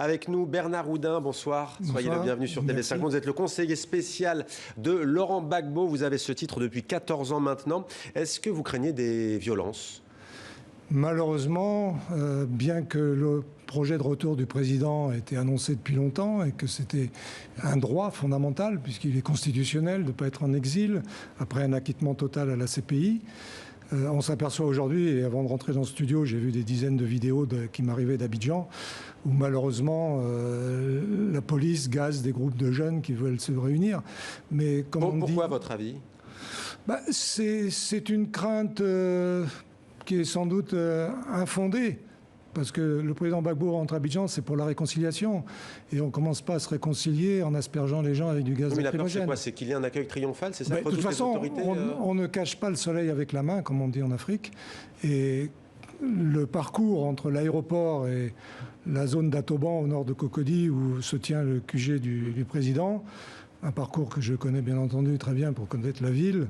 Avec nous, Bernard Oudin, bonsoir. Soyez le bienvenu sur TV5 Monde. Vous êtes le conseiller spécial de Laurent Gbagbo. Vous avez ce titre depuis 14 ans maintenant. Est-ce que vous craignez des violences ? Malheureusement, bien que le projet de retour du président a été annoncé depuis longtemps et que c'était un droit fondamental, puisqu'il est constitutionnel de ne pas être en exil, après un acquittement total à la CPI, on s'aperçoit aujourd'hui, et avant de rentrer dans le studio, j'ai vu des dizaines de vidéos qui m'arrivaient d'Abidjan, où malheureusement la police gaze des groupes de jeunes qui veulent se réunir. Mais comme on dit, pourquoi, à votre avis ? C'est une crainte qui est sans doute infondée. Parce que le président Gbagbo rentre à Abidjan, c'est pour la réconciliation. Et on ne commence pas à se réconcilier en aspergeant les gens avec du gaz lacrymogène. Mais la peur, c'est quoi ? C'est qu'il y ait un accueil triomphal, c'est ça ? De toute façon, on ne cache pas le soleil avec la main, comme on dit en Afrique. Et le parcours entre l'aéroport et la zone d'Atoban au nord de Cocody, où se tient le QG du président, un parcours que je connais bien entendu très bien pour connaître la ville,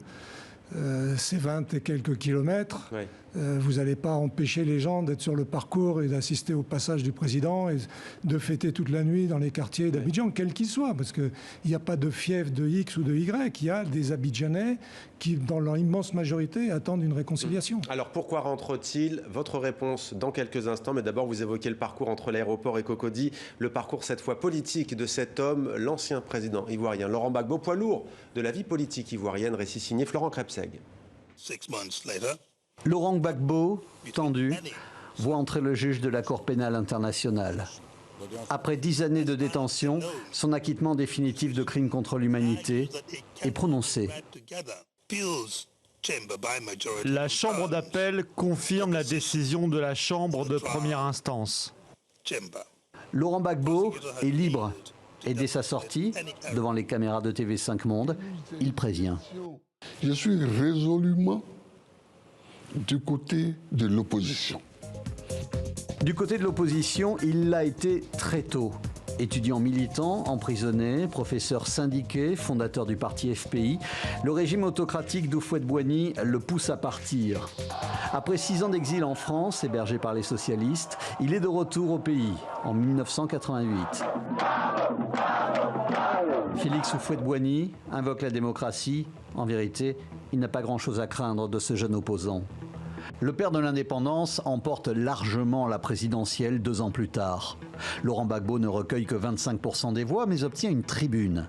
c'est 20 et quelques kilomètres. Oui. Vous n'allez pas empêcher les gens d'être sur le parcours et d'assister au passage du président et de fêter toute la nuit dans les quartiers d'Abidjan, quels qu'ils soient, parce qu'il n'y a pas de fief de X ou de Y, il y a des Abidjanais qui, dans leur immense majorité, attendent une réconciliation. Alors pourquoi rentre-t-il ? Votre réponse dans quelques instants, mais d'abord vous évoquez le parcours entre l'aéroport et Cocody, le parcours cette fois politique de cet homme, l'ancien président ivoirien Laurent Gbagbo, poids lourd de la vie politique ivoirienne, récit signé Florent Krebseg. 6 months later, Laurent Gbagbo, tendu, voit entrer le juge de la Cour pénale internationale. Après 10 années de détention, son acquittement définitif de crimes contre l'humanité est prononcé. La Chambre d'appel confirme la décision de la Chambre de première instance. Laurent Gbagbo est libre et dès sa sortie, devant les caméras de TV5 Monde, il prévient. Je suis résolument du côté de l'opposition. Du côté de l'opposition, il l'a été très tôt. Étudiant militant, emprisonné, professeur syndiqué, fondateur du parti FPI, le régime autocratique d'Houphouët-Boigny le pousse à partir. Après 6 ans d'exil en France, hébergé par les socialistes, il est de retour au pays en 1988. Félix Houphouët-Boigny invoque la démocratie. En vérité, il n'a pas grand-chose à craindre de ce jeune opposant. Le père de l'indépendance emporte largement la présidentielle 2 ans plus tard. Laurent Gbagbo ne recueille que 25% des voix, mais obtient une tribune.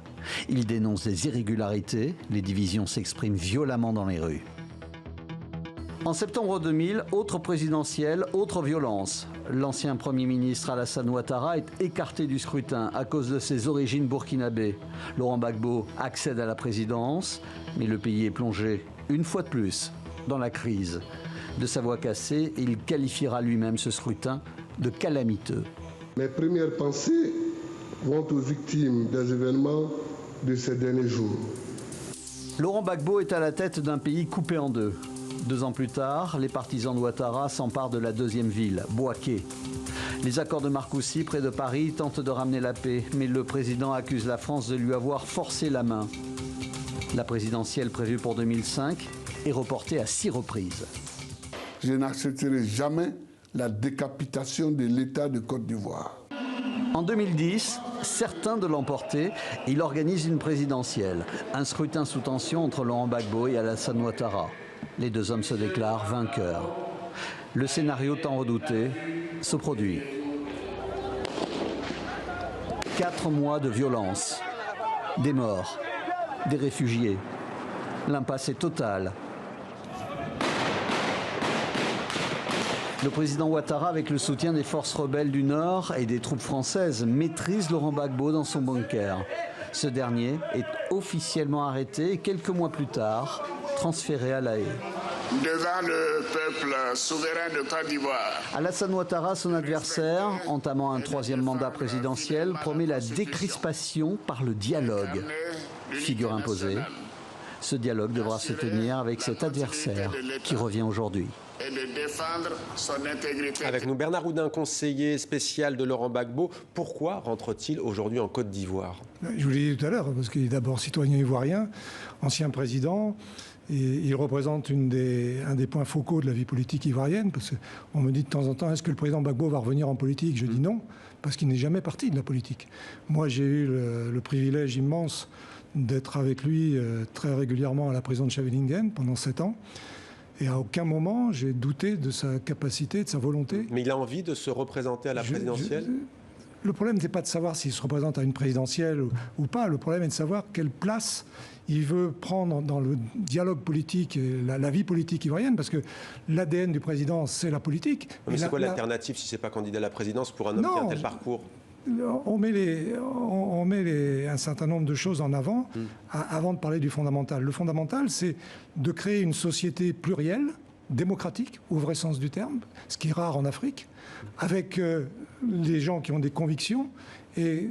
Il dénonce des irrégularités, les divisions s'expriment violemment dans les rues. En septembre 2000, autre présidentielle, autre violence. L'ancien Premier ministre Alassane Ouattara est écarté du scrutin à cause de ses origines burkinabées. Laurent Gbagbo accède à la présidence, mais le pays est plongé, une fois de plus, dans la crise. De sa voix cassée, il qualifiera lui-même ce scrutin de calamiteux. Mes premières pensées vont aux victimes des événements de ces derniers jours. Laurent Gbagbo est à la tête d'un pays coupé en deux. 2 ans plus tard, les partisans de Ouattara s'emparent de la deuxième ville, Bouaké. Les accords de Marcoussis, près de Paris, tentent de ramener la paix, mais le président accuse la France de lui avoir forcé la main. La présidentielle prévue pour 2005 est reportée à 6 reprises. Je n'accepterai jamais la décapitation de l'État de Côte d'Ivoire. En 2010, certain de l'emporter, il organise une présidentielle. Un scrutin sous tension entre Laurent Gbagbo et Alassane Ouattara. Les 2 hommes se déclarent vainqueurs. Le scénario tant redouté se produit. 4 mois de violence, des morts, des réfugiés. L'impasse est totale. Le président Ouattara, avec le soutien des forces rebelles du Nord et des troupes françaises, maîtrise Laurent Gbagbo dans son bunker. Ce dernier est officiellement arrêté et quelques mois plus tard, transféré à La Haye. Devant le peuple souverain de Côte d'Ivoire. Alassane Ouattara, son adversaire, entamant un 3e mandat présidentiel, promet la décrispation par le dialogue. Figure imposée, ce dialogue devra se tenir avec cet adversaire qui revient aujourd'hui. Et de défendre son intégrité. Avec nous, Bernard Oudin, conseiller spécial de Laurent Gbagbo. Pourquoi rentre-t-il aujourd'hui en Côte d'Ivoire ? Je vous l'ai dit tout à l'heure, parce qu'il est d'abord citoyen ivoirien, ancien président, et il représente un des points focaux de la vie politique ivoirienne, parce qu'on me dit de temps en temps, est-ce que le président Gbagbo va revenir en politique ? Je dis non, parce qu'il n'est jamais parti de la politique. Moi, j'ai eu le privilège immense d'être avec lui très régulièrement à la prison de Scheveningen pendant 7 ans. Et à aucun moment, j'ai douté de sa capacité, de sa volonté. Mais il a envie de se représenter à la présidentielle ? Le problème n'est pas de savoir s'il se représente à une présidentielle ou pas. Le problème est de savoir quelle place il veut prendre dans le dialogue politique et la vie politique ivoirienne, parce que l'ADN du président, c'est la politique. Mais c'est quoi l'alternative si ce n'est pas candidat à la présidence pour un homme qui a un tel parcours ? On met un certain nombre de choses en avant avant de parler du fondamental. Le fondamental, c'est de créer une société plurielle, démocratique, au vrai sens du terme, ce qui est rare en Afrique, avec les gens qui ont des convictions et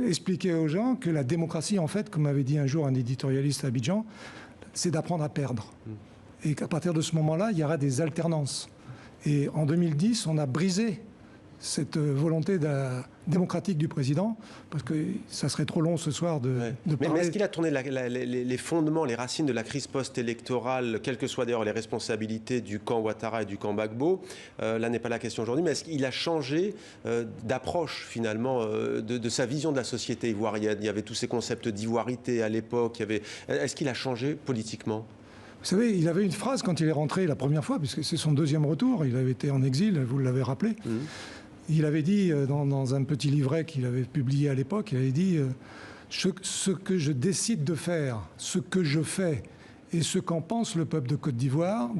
expliquer aux gens que la démocratie, en fait, comme avait dit un jour un éditorialiste à Abidjan, c'est d'apprendre à perdre. Et qu'à partir de ce moment-là, il y aura des alternances. Et en 2010, on a brisé cette volonté démocratique du président, parce que ça serait trop long ce soir de parler. Mais est-ce qu'il a tourné les fondements, les racines de la crise post-électorale, quelles que soient d'ailleurs les responsabilités du camp Ouattara et du camp Gbagbo? Là n'est pas la question aujourd'hui, mais est-ce qu'il a changé d'approche finalement de sa vision de la société ivoirienne? Il y avait tous ces concepts d'ivoirité à l'époque. Est-ce qu'il a changé politiquement? Vous savez, il avait une phrase quand il est rentré la première fois, puisque c'est son deuxième retour, il avait été en exil, vous l'avez rappelé. Il avait dit, dans un petit livret qu'il avait publié à l'époque, il avait dit ce que je décide de faire, ce que je fais et ce qu'en pense le peuple de Côte d'Ivoire,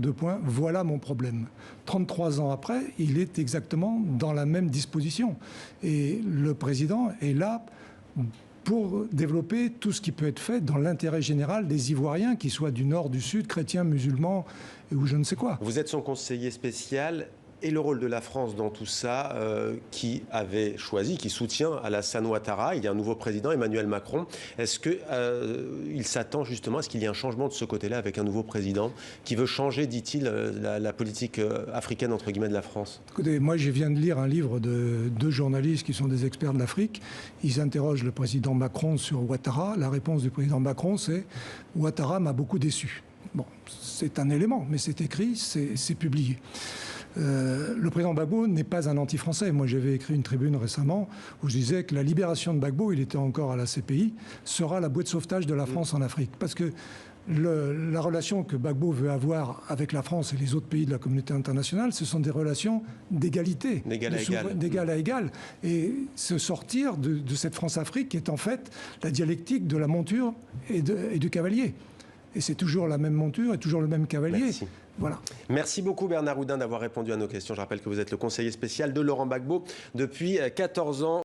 voilà mon problème. 33 ans après, il est exactement dans la même disposition. Et le président est là pour développer tout ce qui peut être fait dans l'intérêt général des Ivoiriens, qu'ils soient du nord, du sud, chrétiens, musulmans ou je ne sais quoi. Vous êtes son conseiller spécial. Et le rôle de la France dans tout ça, qui avait choisi, qui soutient Alassane Ouattara, il y a un nouveau président, Emmanuel Macron. Est-ce qu'il s'attend justement à ce qu'il y ait un changement de ce côté-là avec un nouveau président qui veut changer, dit-il, la politique africaine, entre guillemets, de la France? Écoutez, moi je viens de lire un livre de 2 journalistes qui sont des experts de l'Afrique. Ils interrogent le président Macron sur Ouattara. La réponse du président Macron, c'est « Ouattara m'a beaucoup déçu ». Bon, c'est un élément, mais c'est écrit, c'est publié. Le président Gbagbo n'est pas un anti-français. Moi, j'avais écrit une tribune récemment où je disais que la libération de Gbagbo, il était encore à la CPI, sera la bouée de sauvetage de la France en Afrique. Parce que la relation que Gbagbo veut avoir avec la France et les autres pays de la communauté internationale, ce sont des relations d'égalité. D'égal à égal. Et se sortir de cette France-Afrique qui est en fait la dialectique de la monture et du cavalier. Et c'est toujours la même monture et toujours le même cavalier. Merci. Voilà. Merci beaucoup Bernard Oudin d'avoir répondu à nos questions. Je rappelle que vous êtes le conseiller spécial de Laurent Gbagbo depuis 14 ans.